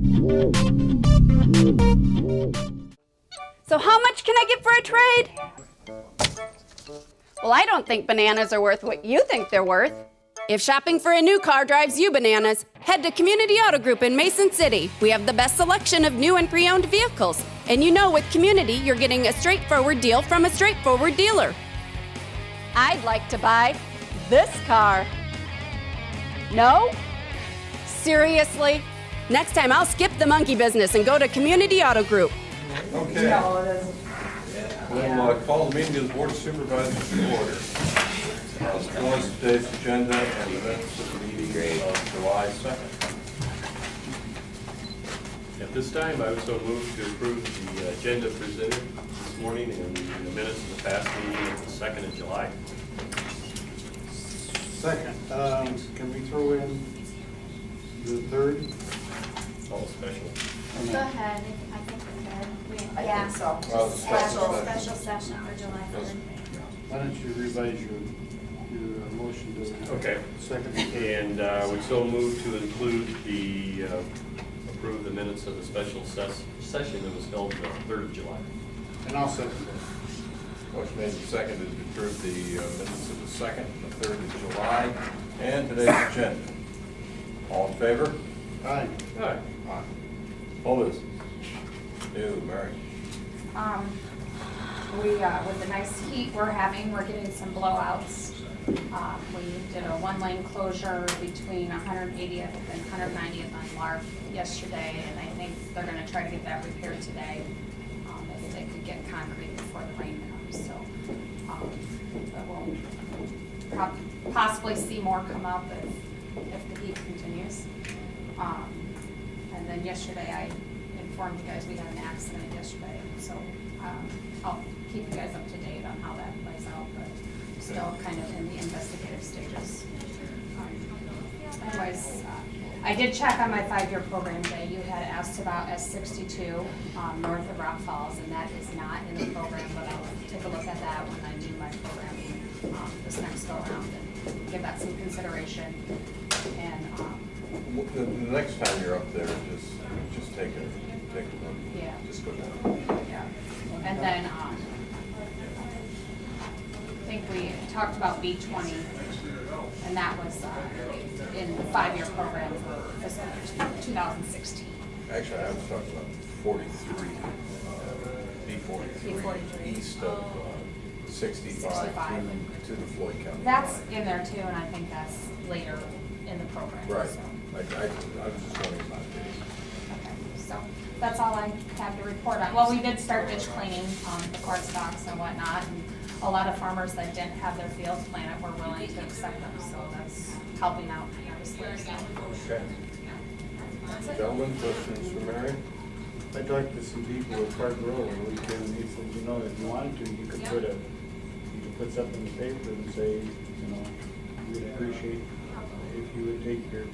So how much can I get for a trade? Well, I don't think bananas are worth what you think they're worth. If shopping for a new car drives you bananas, head to Community Auto Group in Mason City. We have the best selection of new and pre-owned vehicles. And you know, with Community, you're getting a straightforward deal from a straightforward dealer. I'd like to buy this car. No? Seriously? Next time, I'll skip the monkey business and go to Community Auto Group. Okay. We'll call the meeting of the Board of Supervisors to order. As well as today's agenda and the minutes of the meeting of July 2nd. At this time, I would so move to approve the agenda presented this morning and the minutes of the past meeting of the 2nd of July. Second, can we throw in the third? All special. Go ahead, I think we could. I think so. Well, it's a special Special session for July 3rd. Why don't you revise your motion to Okay. second? And would so move to include the approve the minutes of the special session that was held the 3rd of July. And I'll second that. Motion made and seconded to approve the minutes of the 2nd and the 3rd of July and today's agenda. All in favor? Aye. Aye. Aye. Opposed? No, Mary. With the nice heat we're having, we're getting some blowouts. We did a one-lane closure between 180th and 190th on Lark yesterday, and I think they're gonna try to get that repaired today. Maybe they could get concrete before the rain comes, so. But we'll possibly see more come up if the heat continues. And then yesterday I informed you guys we had an accident yesterday, so I'll keep you guys up to date on how that plays out, but still kind of in the investigative stages. Anyways, I did check on my 5-year program day. You had asked about S62 north of Rock Falls, and that is not in the program, but I'll take a look at that when I do my programming this next go around and give that some consideration. And The next time you're up there, just take a look. Yeah. Just go down. yeah, and then I think we talked about B20, and that was in the 5-year program for fiscal year 2016. Actually, I was talking about 43, B43, B43. east of 65 to the Floyd County. That's line. in there too, and I think that's later in the program. Right. So. I was just wondering about this. Okay, so that's all I have to report on. Well, we did start ditch cleaning on the corn stalks and whatnot, and a lot of farmers that didn't have their fields planted were willing to accept them, so that's helping out obviously. So, Okay. that's it. Gentlemen, questions for Mary? I talked to some people at Park Road over the weekend, and they said, you know, if you wanted to, you could put something in the paper and say, you know, we'd appreciate if you would take your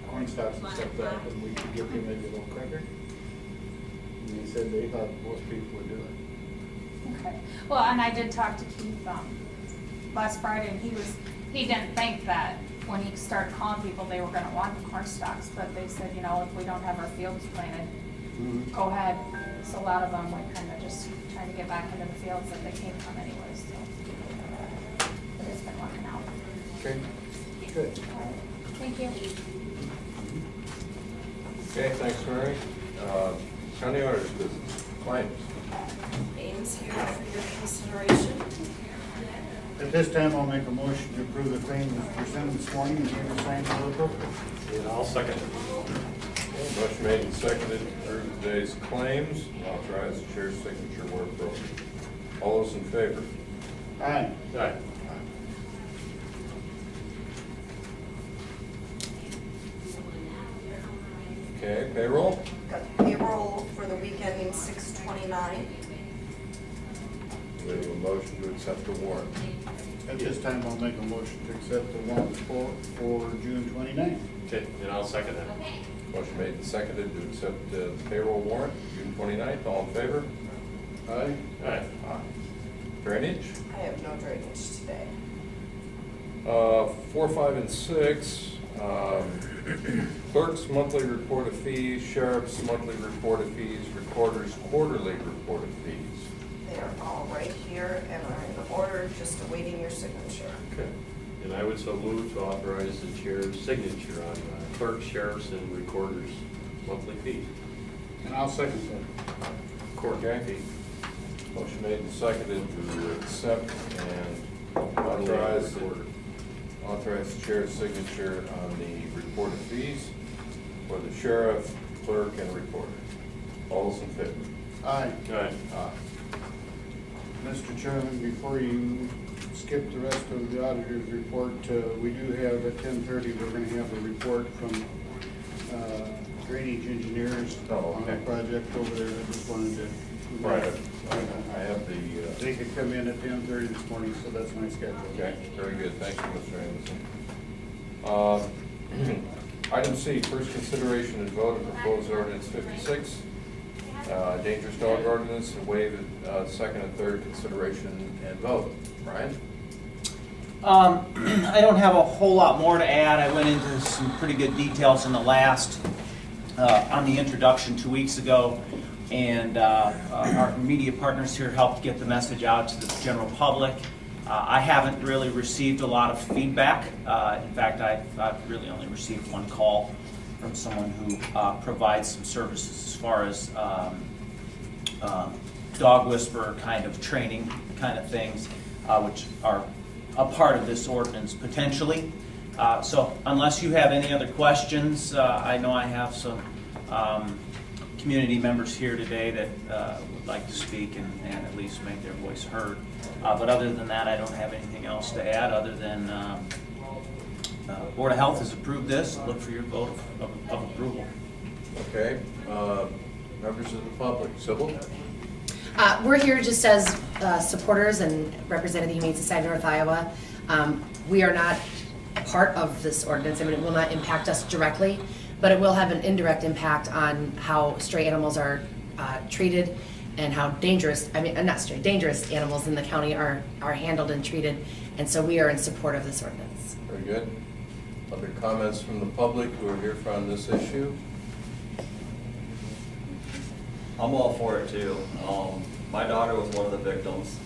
corn stalks and stuff back, and we could give you maybe a little quicker. And they said they thought most people would do it. Okay. Well, and I did talk to Keith last Friday, and he didn't think that when he started calling people, they were gonna want the corn stalks, but they said, you know, if we don't have our fields planted, go ahead. So a lot of them were kind of just trying to get back into the fields that they came from anyways, so. But it's been working out. Okay. Good. Thank you. Okay, thanks, Mary. County auditor's business, claims. Names here for your consideration. At this time, I'll make a motion to approve the claims as presented this morning, and here to sign for approval. And I'll second it. Okay, motion made and seconded to approve today's claims. Authorize the chair's signature where appropriate. All those in favor? Aye. Aye. Okay, payroll. Got payroll for the week ending 6/29. We have a motion to accept the warrant. At this time, I'll make a motion to accept the warrant for June 29th. Okay, and I'll second that. Motion made and seconded to accept the payroll warrant, June 29th. All in favor? Aye. Aye. Aye. Drainage. I have no drainage today. 4, 5, and 6. Clerk's monthly report of fees, sheriff's monthly report of fees, recorder's quarterly report of fees. They're all right here and are in order, just awaiting your signature. Okay. And I would so move to authorize the chair's signature on clerk, sheriff's, and recorder's monthly fees. And I'll second that. Court Okay. Motion made and seconded to accept and authorize the chair's signature on the report of fees for the sheriff, clerk, and recorder. All those in favor? Aye. Aye. Aye. Mr. Chairman, before you skip the rest of the auditor's report, we do have at 10:30, we're gonna have a report from drainage engineers Oh, on okay. a project over there. I just wanted to. Right, I have the, They could come in at 10:30 this morning, so that's my schedule. okay, very good, thank you, Mr. Anderson. Item C, first consideration and vote of proposed ordinance 56, dangerous dog ordinance, and waive second and third consideration and vote. Brian? I don't have a whole lot more to add. I went into some pretty good details in the last, on the introduction 2 weeks ago, and our media partners here helped get the message out to the general public. I haven't really received a lot of feedback. In fact, I've really only received one call from someone who provides some services as far as dog whisperer kind of training kind of things, which are a part of this ordinance potentially. So unless you have any other questions, I know I have some community members here today that would like to speak and at least make their voice heard. But other than that, I don't have anything else to add other than Board of Health has approved this. Look for your vote of approval. Okay, members of the public, Sybil? We're here just as supporters and representing the Humane Society of North Iowa. We are not part of this ordinance. I mean, it will not impact us directly, but it will have an indirect impact on how stray animals are treated and how dangerous, dangerous animals in the county are handled and treated. And so we are in support of this ordinance. Very good. Other comments from the public who are here on this issue? I'm all for it too. My daughter was one of the victims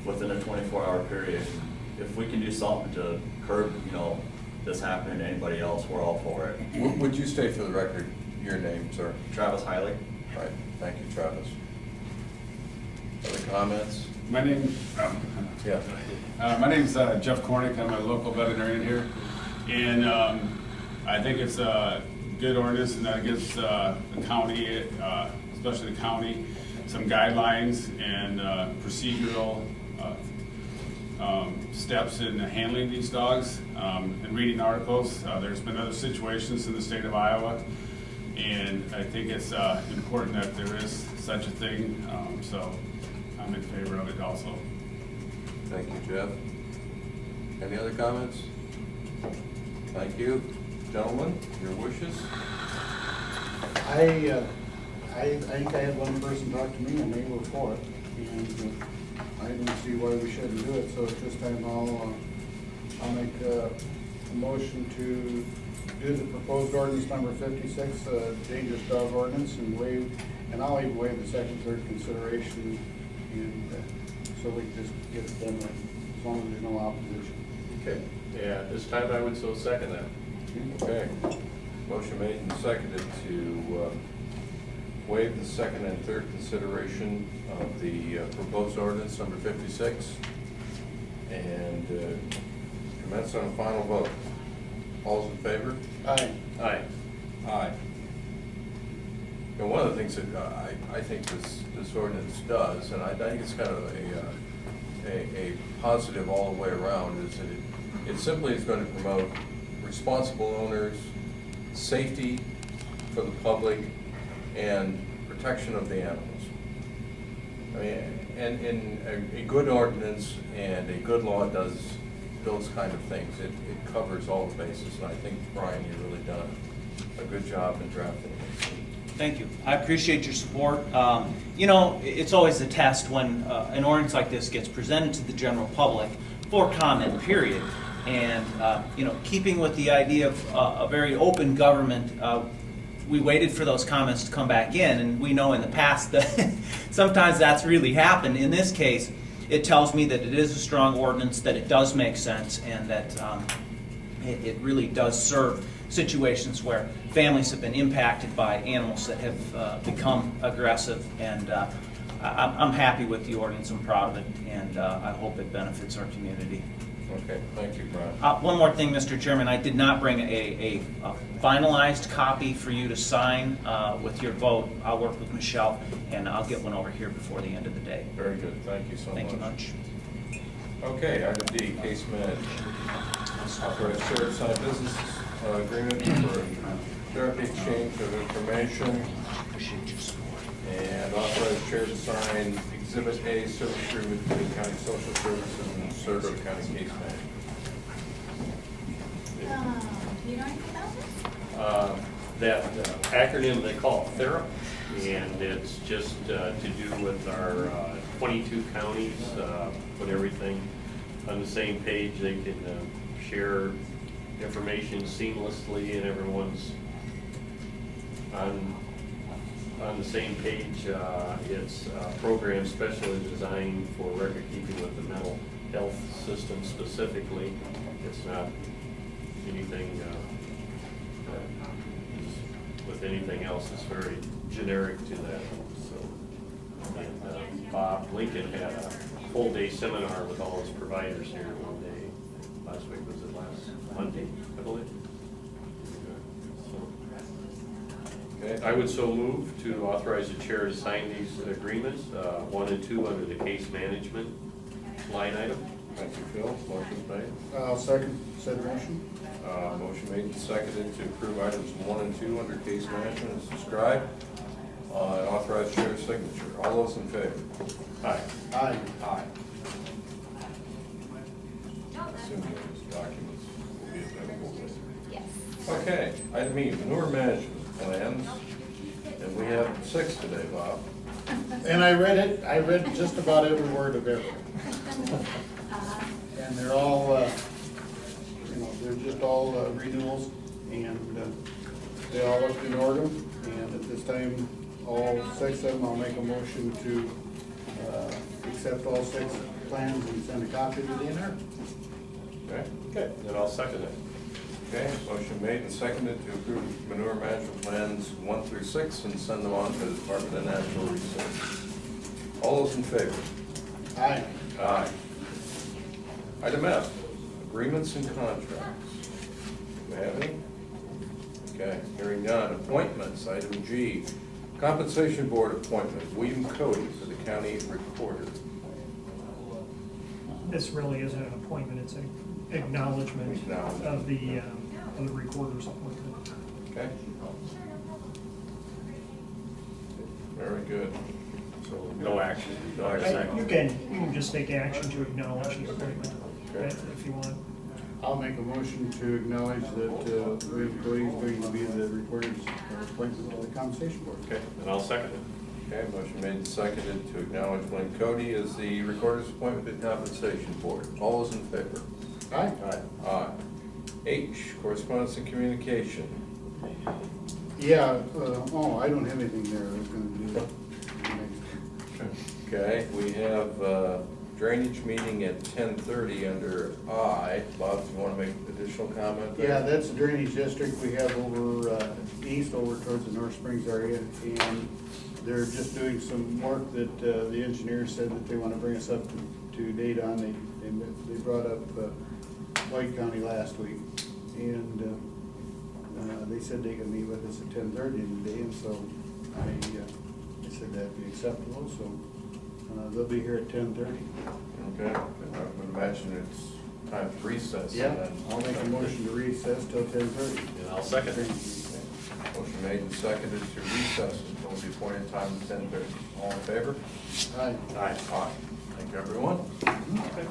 within a 24-hour period. If we can do something to curb, this happening to anybody else, we're all for it. Would you state for the record your name, sir? Travis Hiley. All right, thank you, Travis. Other comments? My name, Yeah. my name's Jeff Cornick. I'm a local veterinarian here, and I think it's a good ordinance, and that gives the county, especially the county, some guidelines and procedural steps in handling these dogs. And reading articles, there's been other situations in the state of Iowa, and I think it's important that there is such a thing. So I'm in favor of it also. Thank you, Jeff. Any other comments? Thank you. Gentlemen, your wishes? I think I had one person talk to me and they were for it, and I don't see why we shouldn't do it, so at this time I'll make a motion to do the proposed ordinance number 56, dangerous dog ordinance, and I'll even waive the second, third consideration, and so we can just get it done with, as long as there's no opposition. Okay. Yeah, this time I would so second that. Okay. Motion made and seconded to waive the second and third consideration of the proposed ordinance number 56 and commence on a final vote. All's in favor? Aye. Aye. Aye. And one of the things that I think this ordinance does, and I think it's kind of a positive all the way around, is that it simply is going to promote responsible owners, safety for the public, and protection of the animals. I mean, and a good ordinance and a good law does those kind of things. It covers all the bases, and I think, Brian, you've really done a good job in drafting it. Thank you. I appreciate your support. It's always a test when an ordinance like this gets presented to the general public for comment, period. And, keeping with the idea of a very open government, we waited for those comments to come back in, and we know in the past that sometimes that's really happened. In this case, it tells me that it is a strong ordinance, that it does make sense, and that it really does serve situations where families have been impacted by animals that have become aggressive. And I'm happy with the ordinance. I'm proud of it, and I hope it benefits our community. Okay, thank you, Brian. One more thing, Mr. Chairman, I did not bring a finalized copy for you to sign with your vote. I'll work with Michelle, and I'll get one over here before the end of the day. Very good, thank you so much. Thank you much. Okay, item D, case management. Authorize chair to sign business agreement for therapy exchange of information. And authorize chair to sign Exhibit A service agreement between County Social Services and Cerro County Case Management. Do you know anything about this? That acronym they call it Cerro, and it's just to do with our 22 counties, put everything on the same page. They can share information seamlessly, and everyone's on the same page. It's a program specially designed for record keeping with the mental health system specifically. It's not anything with anything else. It's very generic to that. So, and Bob Lincoln had a full day seminar with all his providers here one day. Last week, was it last Monday, I believe? Okay. I would so move to authorize the chair to sign these agreements, 1 and 2 under the case management line item. Thank you, Phil. Motion made. I'll second said motion. Motion made and seconded to approve items 1 and 2 under case management as described. And authorize chair's signature. All those in favor? Aye. Aye. Aye. Assuming those documents will be available later. Yes. Okay, item E, manure management plans. And we have 6 today, Bob. And I read it, I read just about every word of it. And they're all, they're just all renewals, and they all look in order. And at this time, all 6 of them, I'll make a motion to accept all 6 plans and send a copy to the DNR. Okay, Then I'll second it. okay, motion made and seconded to approve manure management plans 1 through 6 and send them on to the Department of Natural Resources. All those in favor? Aye. Aye. Item F, agreements and contracts. Do we have any? Okay, hearing none. Appointments, item G, compensation board appointment, William Cody for the county recorder. This really isn't an appointment, it's an acknowledgement of the recorder's appointment. Okay? Very good. So no action. No action. You can just take action to acknowledge the appointment, Okay. if you want. I'll make a motion to acknowledge that William Cody is going to be the recorder's appointment to the compensation board. Okay, and I'll second it. Okay, motion made and seconded to acknowledge William Cody as the recorder's appointment to the compensation board. All those in favor? Aye. Aye. Aye. H, correspondence and communication. Yeah, I don't have anything there. I was gonna do next. Okay, we have drainage meeting at 10:30 under I. Bob, do you want to make additional comment there? Yeah, that's the drainage district we have over east, over towards the North Springs area, and they're just doing some work that the engineers said that they want to bring us up to date on. They brought up White County last week, and they said they could meet with us at 10:30 today, and so I said that'd be acceptable, so they'll be here at 10:30. Okay, I would imagine it's time to recess. Yeah, then. I'll make a motion to recess till 10:30. And I'll second it. Motion made and seconded to recess until the appointed time of 10:30. All in favor? Aye. Aye. Aye. Thank you, everyone. Okay.